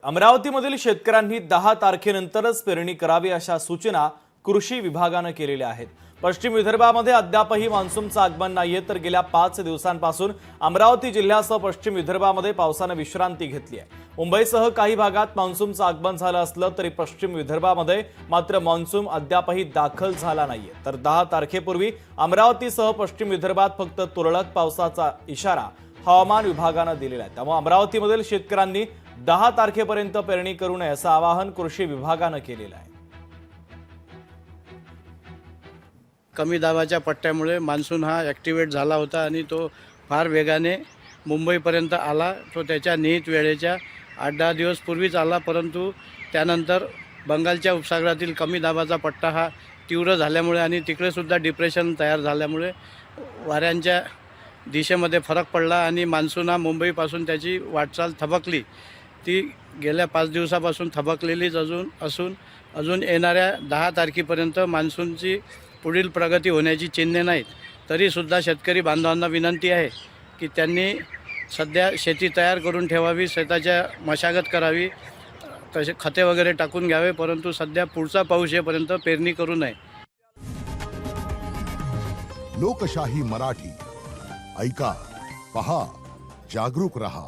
अमरावतीमधील शेतकऱ्यांनी 10 तारखेनंतरच पेरणी करावी अशा सूचना कृषी विभागाने केलेल्या आहेत। पश्चिम विदर्भामध्ये अद्यापही मान्सूनचं आगमन नाहीये, तर गेल्या 5 दिवसांपासून अमरावती जिल्ह्यासह पश्चिम विदर्भामध्ये पावसाने विश्रांती घेतली आहे। मुंबईसह काही भागात मान्सूनचं आगमन झालं असलं तरी पश्चिम विदर्भामध्ये मात्र मान्सून अद्यापही दाखल झाला नाहीये। तर 10 तारखेपूर्वी अमरावतीसह पश्चिम विदर्भात फक्त तुरळक पावसाचा इशारा हवामान विभागाने दिलेला आहे। त्यामुळे अमरावतीमधील शेतकऱ्यांनी 10 तारखेपर्यंत पेरणी करू नये असं आवाहन कृषी विभागाने केलेलं आहे। कमी दाबाच्या पट्ट्यामुळे मान्सून हा ॲक्टिवेट झाला होता आणि तो फार वेगाने मुंबईपर्यंत आला। तो त्याच्या निहित वेळेच्या 8-10 दिवस पूर्वीच आला, परंतु त्यानंतर बंगालच्या उपसागरातील कमी दाबाचा पट्टा हा तीव्र झाल्यामुळे आणि तिकडेसुद्धा डिप्रेशन तयार झाल्यामुळे वाऱ्यांच्या दिशेमध्ये फरक पडला आणि मान्सून हा मुंबईपासून त्याची वाटचाल थबकली। ती गेल्या 5 दिवसापासून थबकलेलीच अजून येणाऱ्या 10 तारखेपर्यंत मान्सूनची पुढील प्रगती होण्याची चिन्हे नाहीत। तरीसुद्धा शेतकरी बांधवांना विनंती आहे की त्यांनी सध्या शेती तयार करून ठेवावी, शेताच्या मशागत करावी, तसे खते वगैरे टाकून घ्यावे, परंतु सध्या पुढचा पाऊस येईपर्यंत पेरणी करू नये। लोकशाही मराठी ऐका, पहा, जागरूक रहा।